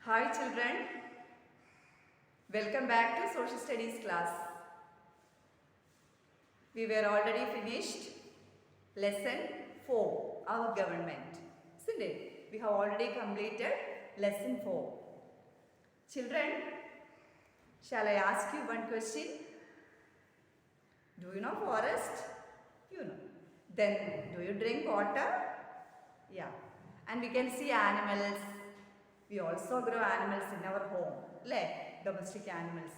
Hi children, welcome back to social studies class. We were already finished lesson 4, our government, isn't it? We have already completed lesson 4. Children, shall I ask you one question? Do you know forest? You know. Then do you drink water? Yeah. And we can see animals. We also grow animals in our home. Domestic animals.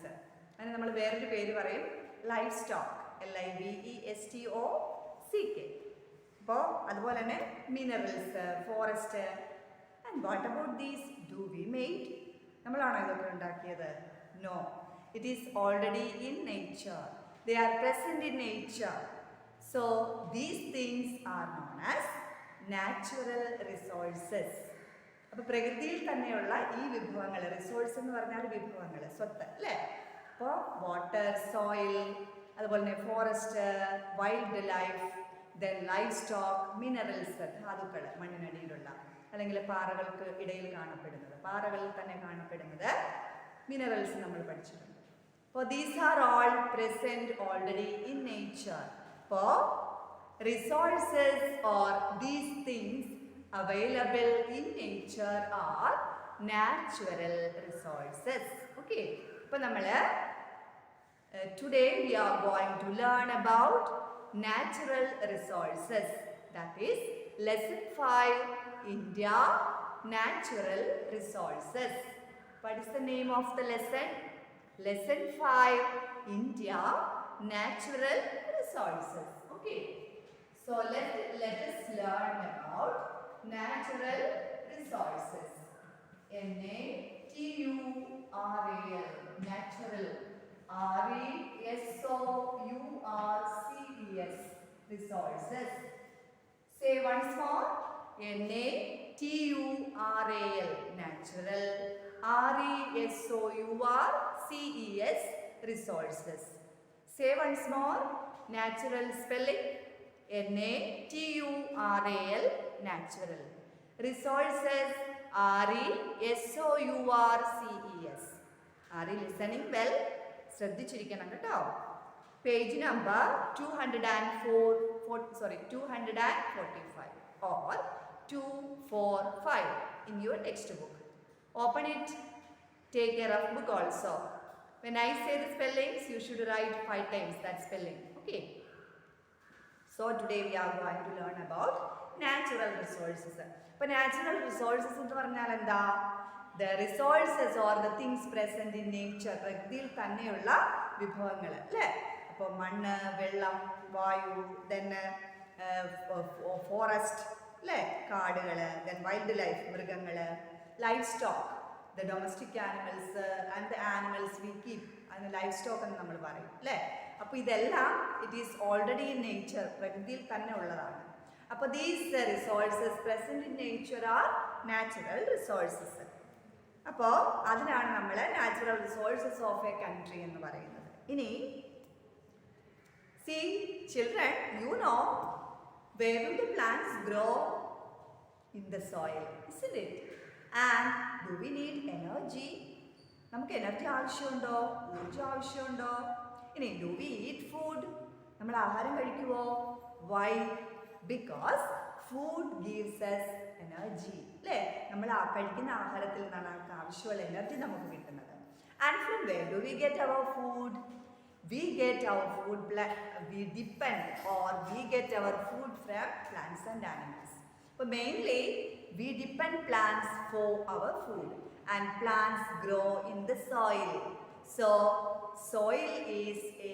And നമ്മൾ വേറൊരു പേര് പറയും life stock LIVESTOCK. അപ്പോൾ അതുപോലെ തന്നെ minerals, forest. And what about these do we made? നമ്മളാണോ ഇതൊക്കെ ഉണ്ടാക്കിയത്? No, it is already in nature. They are present in nature. So these things are known as natural resources. അപ്പോൾ പ്രകൃതിയിൽ തന്നെയുള്ള ഈ വിഭവങ്ങൾ, റിസോഴ്സ് എന്ന് പറഞ്ഞാൽ വിഭവങ്ങൾ, സ്വത്ത് അല്ലേ? അപ്പോൾ വാട്ടർ, സോയിൽ, അതുപോലെ തന്നെ forest, wild life, then life stock, minerals, ധാതുക്കൾ, മണ്ണിനടിയിലുള്ള അല്ലെങ്കിൽ പാറകൾക്ക് ഇടയിൽ കാണപ്പെടുന്നത്, പാറകളിൽ തന്നെ കാണപ്പെടുന്നത് മിനറൽസ് നമ്മൾ പഠിച്ചിട്ടുണ്ട്. അപ്പോൾ these are all present already in nature. അപ്പോൾ resources or these things available in nature are natural resources. Okay, അപ്പോൾ നമ്മൾ today we are going to learn about natural resources. That is lesson 5, India natural resources. What is the name of the lesson? Lesson 5, India natural resources. Okay, so let us learn about natural resources. NATURAL, natural. RESOURCES, resources. Say once more. NATURAL, natural. RESOURCES, resources. Say once more. Natural spelling. NATURAL, natural. Resources, RESOURCES. Are you listening well? ശ്രദ്ധിച്ചിരിക്കണം കേട്ടോ. Page number 245 or 245 in your textbook. Open it. Take a rough book also. When I say the spellings, you should write 5 times that spelling. Okay. So today we are going to learn about natural resources. അപ്പോൾ natural resources എന്ന് പറഞ്ഞാൽ എന്താ? The resources or the things present in nature, പ്രകൃതിയിൽ തന്നെയുള്ള വിഭവങ്ങൾ അല്ലേ? അപ്പോൾ മണ്ണ്, വെള്ളം, വായു, ദെൻ ഫോറസ്റ്റ് അല്ലേ, കാടുകൾ, ദെൻ വൈൽഡ് ലൈഫ്, മൃഗങ്ങൾ, livestock, the domestic animals and the animals we keep, അതിന് ലൈഫ് സ്റ്റോക്ക് എന്ന് നമ്മൾ പറയും അല്ലേ? അപ്പോൾ ഇതെല്ലാം it is already in nature, പ്രകൃതിയിൽ തന്നെ ഉള്ളതാണ്. അപ്പോൾ these resources present in nature are natural resources. അപ്പോൾ അതിനാണ് നമ്മൾ natural resources of a country എന്ന് പറയുന്നത്. ഇനി see children, you know where do the plants grow? In the soil, isn't it? And do we need energy? നമുക്ക് energy ആവശ്യമുണ്ടോ? ഊർജ്ജം ആവശ്യമുണ്ടോ? ഇനി ഡു വി ഈറ്റ് ഫുഡ്? നമ്മൾ ആഹാരം കഴിക്കുമോ? Why? Because food gives us energy അല്ലേ? നമ്മൾ കഴിക്കുന്ന ആഹാരത്തിൽ നിന്നാണ് നമുക്ക് ആവശ്യമുള്ള എനർജി നമുക്ക് കിട്ടുന്നത്. And from where do we get our food? We get our food, we depend or we get our food from plants and animals. But mainly we depend plants for our food, and plants grow in the soil. So soil is a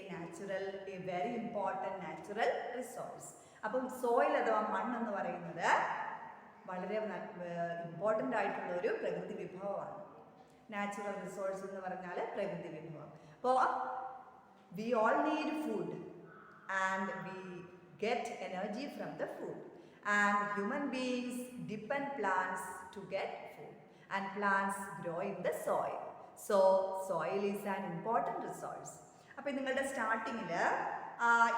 very important natural resource. അപ്പം soil അഥവാ മണ്ണ് എന്ന് പറയുന്നത് വളരെ important ആയിട്ടുള്ള ഒരു പ്രകൃതി വിഭവമാണ്. നാച്ചുറൽ റിസോഴ്സ് എന്ന് പറഞ്ഞാൽ പ്രകൃതി വിഭവം. അപ്പോൾ we all need food and we get energy from the food, and human beings depend plants to get food, and plants grow in the soil. So soil is an important resource. അപ്പോൾ നിങ്ങളുടെ സ്റ്റാർട്ടിങ്ങിൽ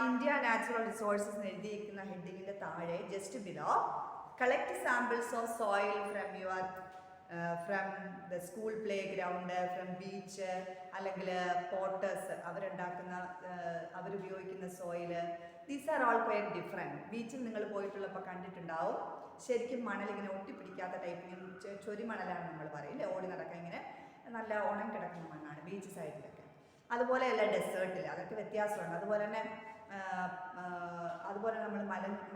India natural resources എന്ന് എഴുതിയിരിക്കുന്ന ഹെഡിങ്ങിൻ്റെ താഴെ just below collect samples of soil from your from the school playground, from beach, അല്ലെങ്കിൽ potters അവരുപയോഗിക്കുന്ന soil. These are all quite different. ബീച്ചിൽ നിങ്ങൾ പോയിട്ടുള്ളപ്പോൾ കണ്ടിട്ടുണ്ടാവും, ശരിക്കും മണലിങ്ങനെ ഒട്ടിപ്പിടിക്കാത്ത ടൈപ്പ്, ഇങ്ങനെ ചൊരിമണലാണ് നമ്മൾ പറയും അല്ലേ, ഓടി നടക്കാൻ ഇങ്ങനെ നല്ല ഉണം കിടക്കുന്ന മണ്ണാണ് ബീച്ച് സൈഡിലൊക്കെ. അതുപോലെയല്ല ഡെസേർട്ടിൽ, അതൊക്കെ വ്യത്യാസമുണ്ട്. അതുപോലെ നമ്മൾ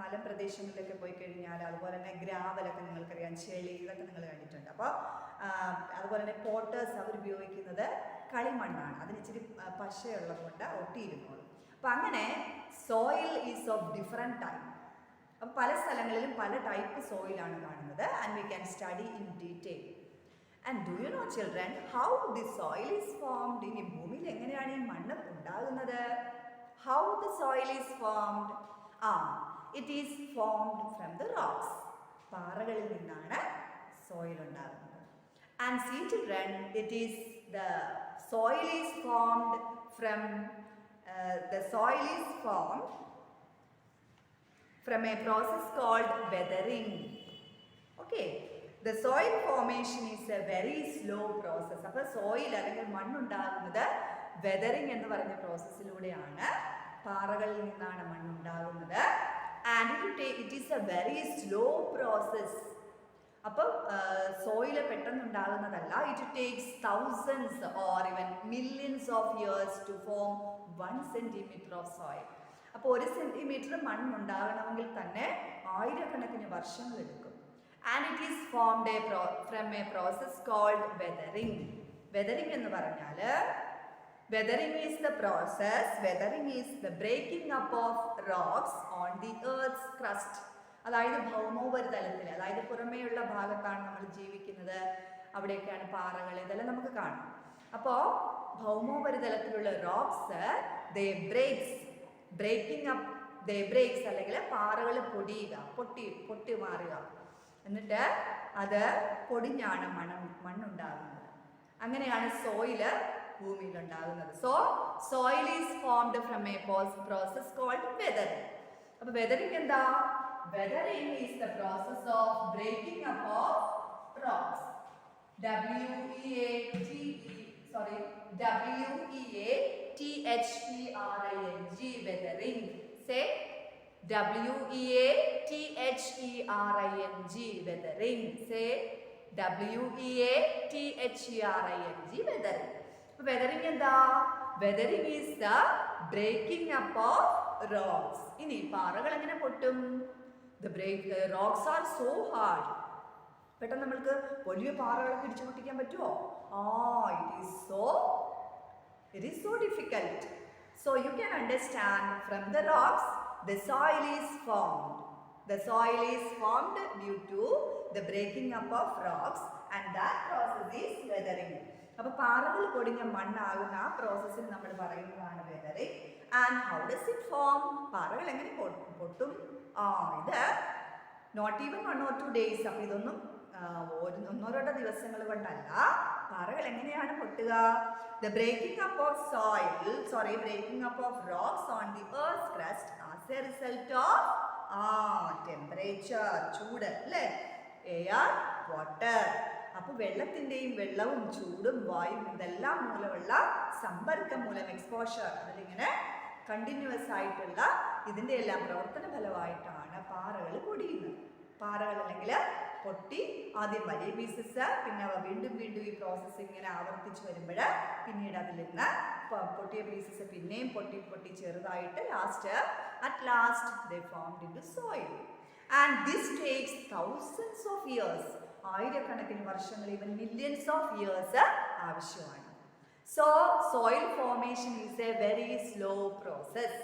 മലമ്പ്രദേശങ്ങളിലൊക്കെ പോയി കഴിഞ്ഞാൽ അതുപോലെ തന്നെ ഗ്രാവലൊക്കെ നിങ്ങൾക്കറിയാം, ചെളി, ഇതൊക്കെ നിങ്ങൾ കണ്ടിട്ടുണ്ട്. അപ്പോൾ അതുപോലെ തന്നെ പോട്ടേഴ്സ് അവരുപയോഗിക്കുന്നത് കളിമണ്ണാണ്, അതിന് ഇച്ചിരി പശയുള്ളത് കൊണ്ട് ഒട്ടിയിരുന്നോളും. അപ്പം അങ്ങനെ soil is of different type. അപ്പം പല സ്ഥലങ്ങളിലും പല ടൈപ്പ് സോയിലാണ് കാണുന്നത്. And we can study in detail. And do you know children how the soil is formed? ഇനി ഭൂമിയിൽ എങ്ങനെയാണ് ഈ മണ്ണ് ഉണ്ടാകുന്നത്? How the soil is formed? It is formed from the rocks. പാറകളിൽ നിന്നാണ് സോയിൽ ഉണ്ടാകുന്നത്. And see children, the soil is formed from a process called weathering. Okay. The soil formation is a very slow process. അപ്പോൾ soil അല്ലെങ്കിൽ മണ്ണുണ്ടാകുന്നത് weathering എന്ന് പറഞ്ഞ പ്രോസസ്സിലൂടെയാണ്. പാറകളിൽ നിന്നാണ് മണ്ണുണ്ടാകുന്നത്. And it is a very slow process. അപ്പം സോയിൽ പെട്ടെന്നുണ്ടാകുന്നതല്ല. It takes thousands or even millions of years to form 1 centimeter of soil. അപ്പോൾ 1 centimeter മണ്ണുണ്ടാകണമെങ്കിൽ തന്നെ ആയിരക്കണക്കിന് വർഷങ്ങൾ എടുക്കും. And it is formed from a process called weathering. Weathering എന്ന് പറഞ്ഞാൽ weathering is the breaking up of rocks on the earth's crust. അതായത് ഭൗമോപരിതലത്തിൽ, അതായത് പുറമേയുള്ള ഭാഗത്താണ് നമ്മൾ ജീവിക്കുന്നത്, അവിടെയൊക്കെയാണ് പാറകൾ, ഇതെല്ലാം നമുക്ക് കാണാം. അപ്പോൾ ഭൗമോപരിതലത്തിലുള്ള റോക്സ് ബ്രേക്സ് അല്ലെങ്കിൽ പാറകൾ പൊട്ടി മാറുക, എന്നിട്ട് അത് പൊടിഞ്ഞാണ് മണ്ണുണ്ടാകുന്നത്. അങ്ങനെയാണ് സോയില് ഭൂമിയിൽ ഉണ്ടാകുന്നത്. So soil is formed from a process called weathering. അപ്പൊ വെതറിങ് എന്താ? Weathering is the process of breaking up of rocks. WEATHERING, weathering. Say WEATHERING, weathering. Say WEATHERING, weathering. Weathering എന്താ? Weathering is the breaking up of rocks. ഇനി പാറകൾ എങ്ങനെ പൊട്ടും? Rocks are so hard. പെട്ടെന്ന് നമ്മൾക്ക് വലിയ പാറകളൊക്കെ ഇടിച്ചു പൊട്ടിക്കാൻ പറ്റുമോ? It is so difficult. So you can understand from the rocks the soil is formed. The soil is formed due to the breaking up of rocks, and that process is weathering. അപ്പോൾ പാറകൾ പൊടിഞ്ഞ മണ്ണാകുന്ന ആ പ്രോസസ്സിൽ നമ്മൾ പറയുന്നതാണ് weathering. And how does it form? പാറകൾ എങ്ങനെ പൊട്ടും? ഇത് നോട്ട് ഈവൻ 1 or 2 days. അപ്പോൾ ഇതൊന്നും 1-2 ദിവസങ്ങൾ കൊണ്ടല്ല. പാറകൾ എങ്ങനെയാണ് പൊട്ടുക? The breaking up of rocks on the earth's crust as a result of temperature, ചൂട് അല്ലേ, എയർ, വാട്ടർ. അപ്പോൾ വെള്ളവും ചൂടും വായും ഇതെല്ലാം മൂലമുള്ള സമ്പർക്കം മൂലം, എക്സ്പോഷർ, അതിലിങ്ങനെ കണ്ടിന്യൂസ് ആയിട്ടുള്ള ഇതിൻ്റെ എല്ലാം പ്രവർത്തന ഫലമായിട്ടാണ് പാറകൾ പൊടിയുന്നത്. പാറകൾ അല്ലെങ്കിൽ പൊട്ടി ആദ്യം വലിയ പീസസ്, പിന്നെ അവ വീണ്ടും ഈ പ്രോസസ്സ് ഇങ്ങനെ ആവർത്തിച്ച് വരുമ്പോൾ പിന്നീട് അതിൽ നിന്ന് പൊട്ടിയ പീസസ് പിന്നെയും പൊട്ടി ചെറുതായിട്ട് at last they formed into soil. And this takes thousands of years. ആയിരക്കണക്കിന് വർഷങ്ങൾ, even millions of years ആവശ്യമാണ്. So soil formation is a very slow process.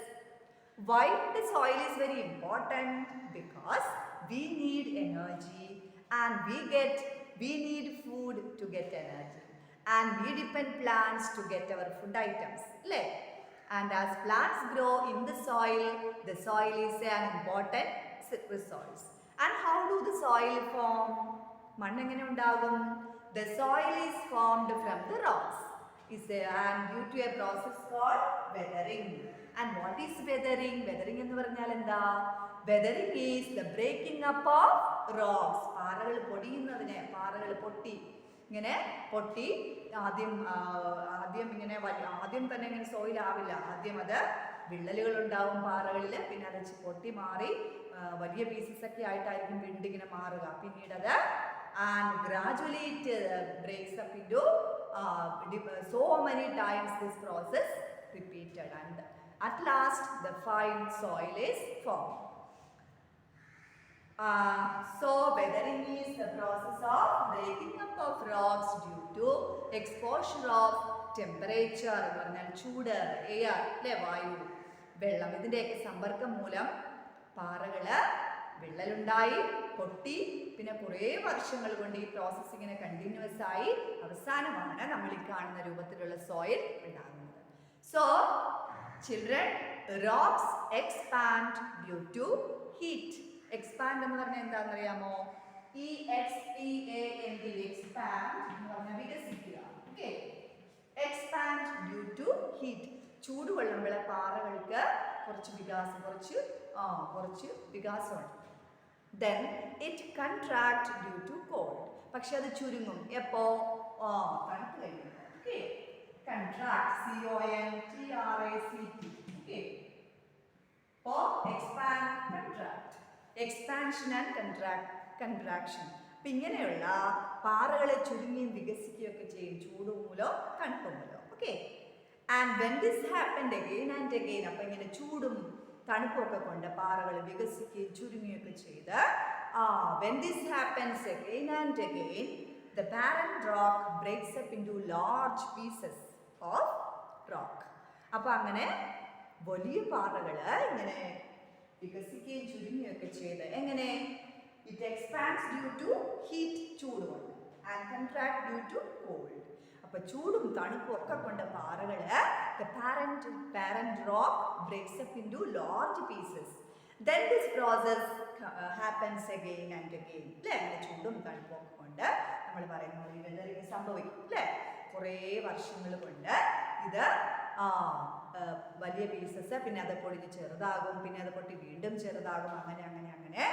Why the soil is very important? Because we need energy, and we need food to get energy, and we depend plants to get our food items. And as plants grow in the soil is an important resource. And how do the soil form? മണ്ണ് എങ്ങനെ ഉണ്ടാകും? The soil is formed from the rocks and due to a process called weathering. And what is weathering? Weathering എന്ന് പറഞ്ഞാൽ എന്താ? Weathering is the breaking up of rocks. പാറകൾ പൊടിയുന്നതിനെ, പാറകൾ പൊട്ടി ഇങ്ങനെ പൊട്ടി ആദ്യം ഇങ്ങനെ ആദ്യം തന്നെ ഇങ്ങനെ സോയിൽ ആവില്ല. ആദ്യം അത് വിള്ളലുകൾ ഉണ്ടാവും പാറകളിൽ, പിന്നെ അത് പൊട്ടി മാറി വലിയ പീസസ് ഒക്കെ ആയിട്ടായിരിക്കും വീണ്ടും ഇങ്ങനെ മാറുക. പിന്നീട് അത് and gradually it breaks up into so many times this process repeated, and at last the fine soil is formed. So weathering is the process of breaking up of rocks due to exposure of temperature എന്ന് പറഞ്ഞാൽ ചൂട്, air അല്ലെ, വായു, വെള്ളം, ഇതിൻ്റെയൊക്കെ സമ്പർക്കം മൂലം പാറകള് വിള്ളലുണ്ടായി പൊട്ടി പിന്നെ കുറേ വർഷങ്ങൾ കൊണ്ട് ഈ പ്രോസസ് ഇങ്ങനെ കണ്ടിന്യൂസ് ആയി അവസാനമാണ് നമ്മൾ ഈ കാണുന്ന രൂപത്തിലുള്ള സോയിൽ ഉണ്ടാകുന്നത്. So children, rocks expand due to heat. Expand എന്ന് പറഞ്ഞാൽ എന്താണെന്ന് അറിയാമോ? EXPAND, എക്സ്പാൻഡ് എന്ന് പറഞ്ഞാൽ വികസിക്കുക. Okay, expand due to heat. ചൂട് കൊള്ളുമ്പോൾ പാറകൾക്ക് കുറച്ച് വികാസമുണ്ട്. Then it contract due to cold. പക്ഷെ അത് ചുരുങ്ങും എപ്പോ? തണുപ്പ് കഴിയുമ്പോൾ. Okay, contract, CONTRACT. ഓക്കെ, അപ്പോൾ expand, contract, expansion and contraction. അപ്പം ഇങ്ങനെയുള്ള പാറകളെ ചുരുങ്ങിയും വികസിക്കുകയും ഒക്കെ ചെയ്യും ചൂട് മൂലോ തണുപ്പ് മൂലോ. Okay, and when this happened again and again, അപ്പം ഇങ്ങനെ ചൂടും തണുപ്പൊക്കെ കൊണ്ട് പാറകൾ വികസിക്കുകയും ചുരുങ്ങുകയൊക്കെ ചെയ്ത് when this happens again and again, the parent rock breaks up into large pieces of rock. അപ്പോൾ അങ്ങനെ വലിയ പാറകൾ ഇങ്ങനെ വികസിക്കുകയും ചുരുങ്ങുകയൊക്കെ ചെയ്ത് എങ്ങനെ? It expands due to heat, ചൂട് കൊണ്ട്, and contract due to cold. അപ്പോൾ ചൂടും തണുപ്പും ഒക്കെ കൊണ്ട് പാറകള് the parent rock breaks up into large pieces. Then this process happens again and again. അല്ലേ, അങ്ങനെ ചൂടും തണുപ്പും ഒക്കെ കൊണ്ട് നമ്മൾ പറയുന്ന പോലെ വെതറിങ് സംഭവിക്കും അല്ലേ. കുറേ വർഷങ്ങൾ കൊണ്ട് ഇത് വലിയ പീസസ്, പിന്നെ അത് പൊടിഞ്ഞ് ചെറുതാകും, പിന്നെ അത് പൊട്ടി വീണ്ടും ചെറുതാകും, അങ്ങനെ അങ്ങനെ അങ്ങനെ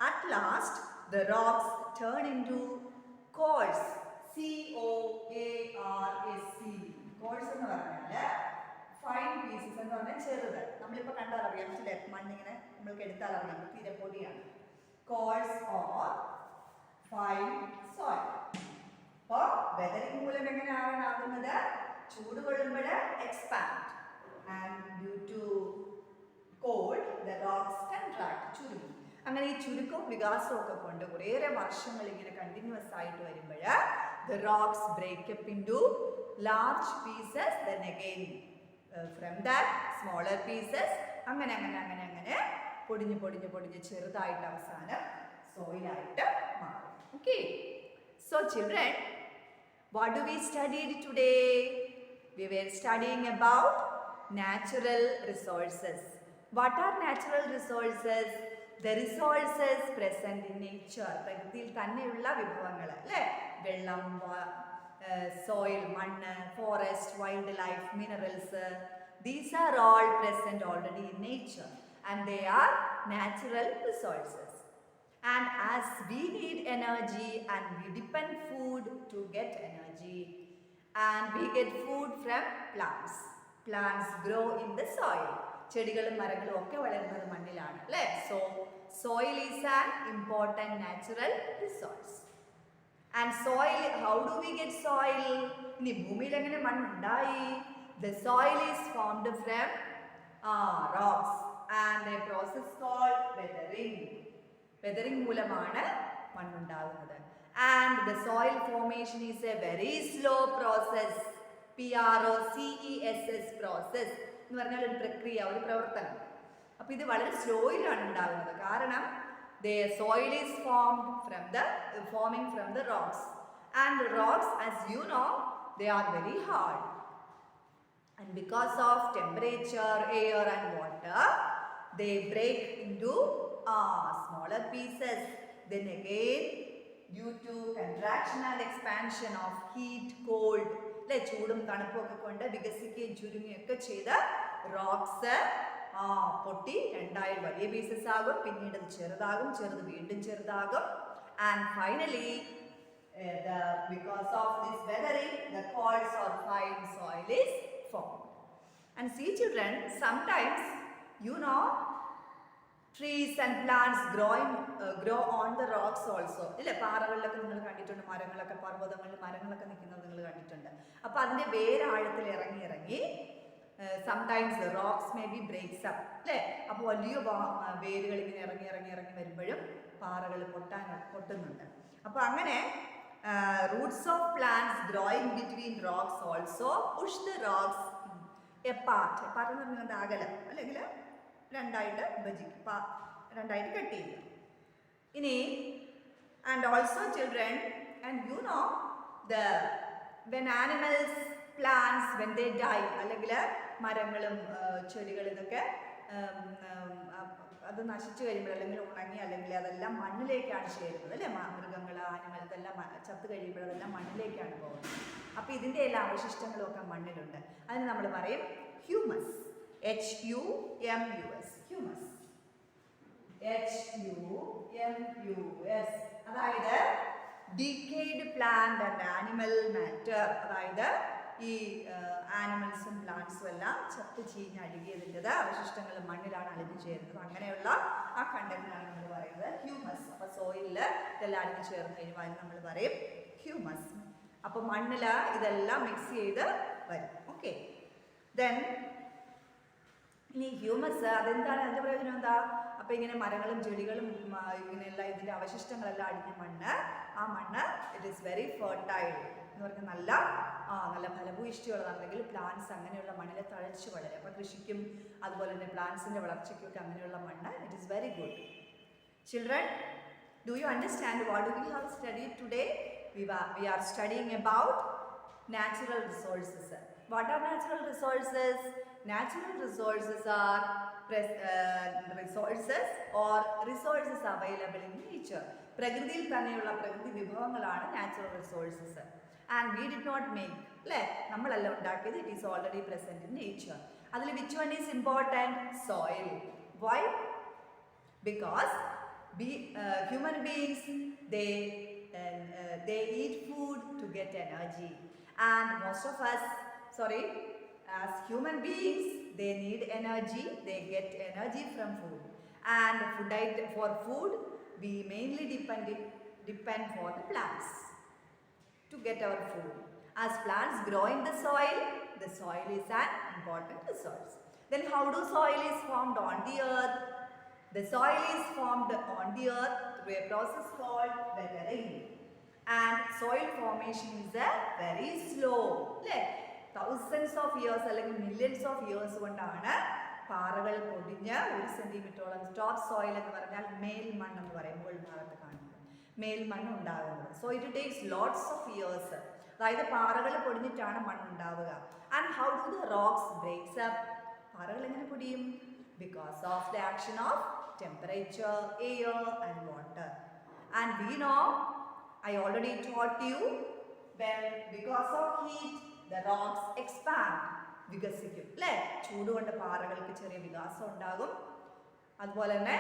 at last the rocks turn into coarse, COARSE. Course എന്ന് പറഞ്ഞാൽ ഫൈൻ പീസസ് എന്ന് പറഞ്ഞാൽ ചെറുത്. നമ്മളിപ്പോൾ കണ്ടാൽ അറിയാം, മണ്ണിങ്ങനെ നമ്മൾക്ക് എടുത്താൽ അറിയാം തീരെ പൊടിയാണ്. Coarse or fine soil. അപ്പോൾ വെതറിങ് മൂലം എങ്ങനെയാണ് ആകുന്നത്? ചൂട് കൊള്ളുമ്പോൾ expand, and due to cold the rocks contract, ചുരുങ്ങും. അങ്ങനെ ഈ ചുരുക്കവും വികാസവും ഒക്കെ കൊണ്ട് കുറേയേറെ വർഷങ്ങൾ ഇങ്ങനെ കണ്ടിന്യൂസ് ആയിട്ട് വരുമ്പോൾ the rocks break up into large pieces, then again from that smaller pieces, അങ്ങനെ അങ്ങനെ അങ്ങനെ അങ്ങനെ പൊടിഞ്ഞ് പൊടിഞ്ഞ് പൊടിഞ്ഞ് ചെറുതായിട്ട് അവസാനം സോയിലായിട്ട് മാറും. Okay, so children, what do we studied today? We were studying about natural resources. What are natural resources? The resources present in nature. പ്രകൃതിയിൽ തന്നെയുള്ള വിഭവങ്ങൾ അല്ലേ, വെള്ളം, സോയിൽ, മണ്ണ്, forest, wild life, minerals. These are all present already in nature and they are natural resources. And as we need energy and we depend food to get energy, and we get food from plants. Plants grow in the soil. ചെടികളും മരങ്ങളും ഒക്കെ വളരുന്നത് മണ്ണിലാണ് അല്ലേ. So soil is an important natural resource. And soil, how do we get soil? ഇനി ഭൂമിയിൽ എങ്ങനെ മണ്ണുണ്ടായി? The soil is formed from rocks and a process called weathering. Weathering മൂലമാണ് മണ്ണുണ്ടാകുന്നത്. And the soil formation is a very slow process. PROCESS process എന്ന് പറഞ്ഞാൽ ഒരു പ്രക്രിയ, ഒരു പ്രവർത്തനം. അപ്പോൾ ഇത് വളരെ സ്ലോയിലാണ് ഉണ്ടാകുന്നത്. കാരണം the soil is forming from the rocks, and the rocks, as you know, they are very hard, and because of temperature, air and water, they break into smaller pieces. Then again, due to contraction and expansion of heat, cold, അല്ലെ ചൂടും തണുപ്പും ഒക്കെ കൊണ്ട് വികസിക്കുകയും ചുരുങ്ങുകയും ഒക്കെ ചെയ്ത് rocks പൊട്ടി രണ്ടായി വലിയ പീസസ് ആകും, പിന്നീട് അത് ചെറുതാകും, ചെറുത് വീണ്ടും ചെറുതാകും. And finally because of this weathering the coarse or fine soil is formed. And see children, sometimes you know trees and plants grow on the rocks also. ഇല്ലേ പാറകളിലൊക്കെ നിങ്ങൾ കണ്ടിട്ടുണ്ട്, മരങ്ങളൊക്കെ പർവ്വതങ്ങളിൽ മരങ്ങളൊക്കെ നിൽക്കുന്നത് നിങ്ങൾ കണ്ടിട്ടുണ്ട്. അപ്പോൾ അതിൻ്റെ വേരാഴത്തിൽ ഇറങ്ങി ഇറങ്ങി sometimes the rocks may be breaks up അല്ലേ. അപ്പോൾ വലിയ വേരുകൾ ഇങ്ങനെ ഇറങ്ങി ഇറങ്ങി ഇറങ്ങി വരുമ്പോഴും പാറകൾ പൊട്ടുന്നുണ്ട്. അപ്പോൾ അങ്ങനെ roots of plants growing between rocks also push the rocks apart. apart എന്ന് പറഞ്ഞാൽ അകലം അല്ലെങ്കിൽ രണ്ടായിട്ട് വിഭജിക്കും, രണ്ടായിട്ട് കട്ട് ചെയ്യും. ഇനി and also children, and you know the when animals plants when they die അല്ലെങ്കിൽ മരങ്ങളും ചെടികളും ഇതൊക്കെ അത് നശിച്ചു കഴിയുമ്പോൾ അല്ലെങ്കിൽ ഉണങ്ങി അല്ലെങ്കിൽ അതെല്ലാം മണ്ണിലേക്കാണ് ചേരുന്നത് അല്ലേ. മൃഗങ്ങൾ ആനിമൽ ഇതെല്ലാം ചത്ത് കഴിയുമ്പോൾ അതെല്ലാം മണ്ണിലേക്കാണ് പോകുന്നത്. അപ്പോൾ ഇതിൻ്റെ എല്ലാ അവശിഷ്ടങ്ങളും ഒക്കെ മണ്ണിലുണ്ട്. അതിന് നമ്മൾ പറയും ഹ്യൂമസ്. HUMUS humus. HUMUS അതായത് decade plant and animal matter. അതായത് ഈ ആനിമൽസും പ്ലാന്റ്സും എല്ലാം ചത്ത് ചീഞ്ഞ് അഴുകിയതിൻ്റെത് അവശിഷ്ടങ്ങൾ മണ്ണിലാണ് അലിഞ്ഞു ചേരുന്നത്. അങ്ങനെയുള്ള ആ കണ്ടന്റിനാണ് നമ്മൾ പറയുന്നത് ഹ്യൂമസ്. അപ്പോൾ സോയിലിൽ ഇതെല്ലാം അലിഞ്ഞു ചേർന്ന് കഴിയുമ്പോൾ അതിന് നമ്മൾ പറയും ഹ്യൂമസ്. അപ്പോൾ മണ്ണിൽ ഇതെല്ലാം മിക്സ് ചെയ്ത് വരും. ഓക്കെ, ദെൻ ഇനി ഹ്യൂമസ് അതെന്താണ്, അതിൻ്റെ പ്രയോജനം എന്താ? അപ്പോൾ ഇങ്ങനെ മരങ്ങളും ചെടികളും ഇങ്ങനെയുള്ള ഇതിൻ്റെ അവശിഷ്ടങ്ങളെല്ലാം അടിഞ്ഞ മണ്ണ്, ആ മണ്ണ് ഇറ്റ് ഈസ് വെരി ഫെർട്ടൈൽ എന്ന് പറഞ്ഞാൽ നല്ല ഫലഭൂയിഷ്ടിയുള്ളതാണെങ്കിൽ പ്ലാന്റ്സ് അങ്ങനെയുള്ള മണ്ണിൽ തഴച്ച് വളരും. അപ്പോൾ കൃഷിക്കും അതുപോലെ തന്നെ പ്ലാന്റ്സിൻ്റെ വളർച്ചയ്ക്കും ഒക്കെ അങ്ങനെയുള്ള മണ്ണ് it is very good. Children, do you understand what do we have studied today? We are studying about natural resources. What are natural resources? Natural resources are resources or resources available in nature. പ്രകൃതിയിൽ തന്നെയുള്ള പ്രകൃതി വിഭവങ്ങളാണ് natural resources. And we did not make അല്ലേ, നമ്മളല്ല ഉണ്ടാക്കിയത്. It is already present in nature. അതിൽ which one is important? Soil. Why? Because human beings they eat food to get energy, and most of us as human beings they need energy, they get energy from food, and for food we mainly depend for the plants to get our food. As plants grow in the soil is an important resource. Then how do soil is formed on the earth? The soil is formed on the earth through a process called weathering. And soil formation is very slow. Thousands of years അല്ലെങ്കിൽ millions of years കൊണ്ടാണ് പാറകൾ പൊടിഞ്ഞ് 1 സെന്റിമീറ്ററോളം top soil എന്ന് പറഞ്ഞാൽ മേൽമണ്ണ് എന്ന് പറയും, മുകൾ ഭാഗത്ത് കാണുന്നത് മേൽമണ്ണ് ഉണ്ടാകുന്നത്. So it takes lots of years. അതായത് പാറകൾ പൊടിഞ്ഞിട്ടാണ് മണ്ണുണ്ടാവുക. And how do the rocks breaks up? പാറകൾ എങ്ങനെ പൊടിയും? Because of the action of temperature, air and water. And we know, I already taught you, when because of heat the rocks expand, വികസിക്കും അല്ലേ. ചൂട് കൊണ്ട് പാറകൾക്ക് ചെറിയ വികാസം ഉണ്ടാകും, അതുപോലെ തന്നെ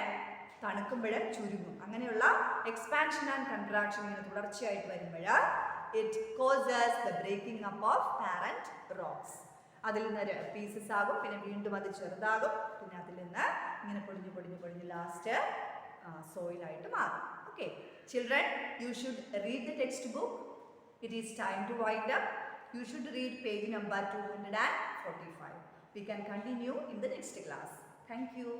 തണുക്കുമ്പോൾ ചുരുങ്ങും. അങ്ങനെയുള്ള എക്സ്പാൻഷൻ ആൻഡ് കൺട്രാക്ഷൻ ഇങ്ങനെ തുടർച്ചയായിട്ട് വരുമ്പോൾ it causes the breaking up of parent rocks. അതിൽ നിന്ന് പീസസ് ആകും, പിന്നെ വീണ്ടും അത് ചെറുതാകും, പിന്നെ അതിൽ നിന്ന് ഇങ്ങനെ പൊടിഞ്ഞ് ലാസ്റ്റ് സോയിലായിട്ട് മാറും. Okay children, you should read the textbook. It is time to wind up. You should read page number 245. We can continue in the next class. Thank you.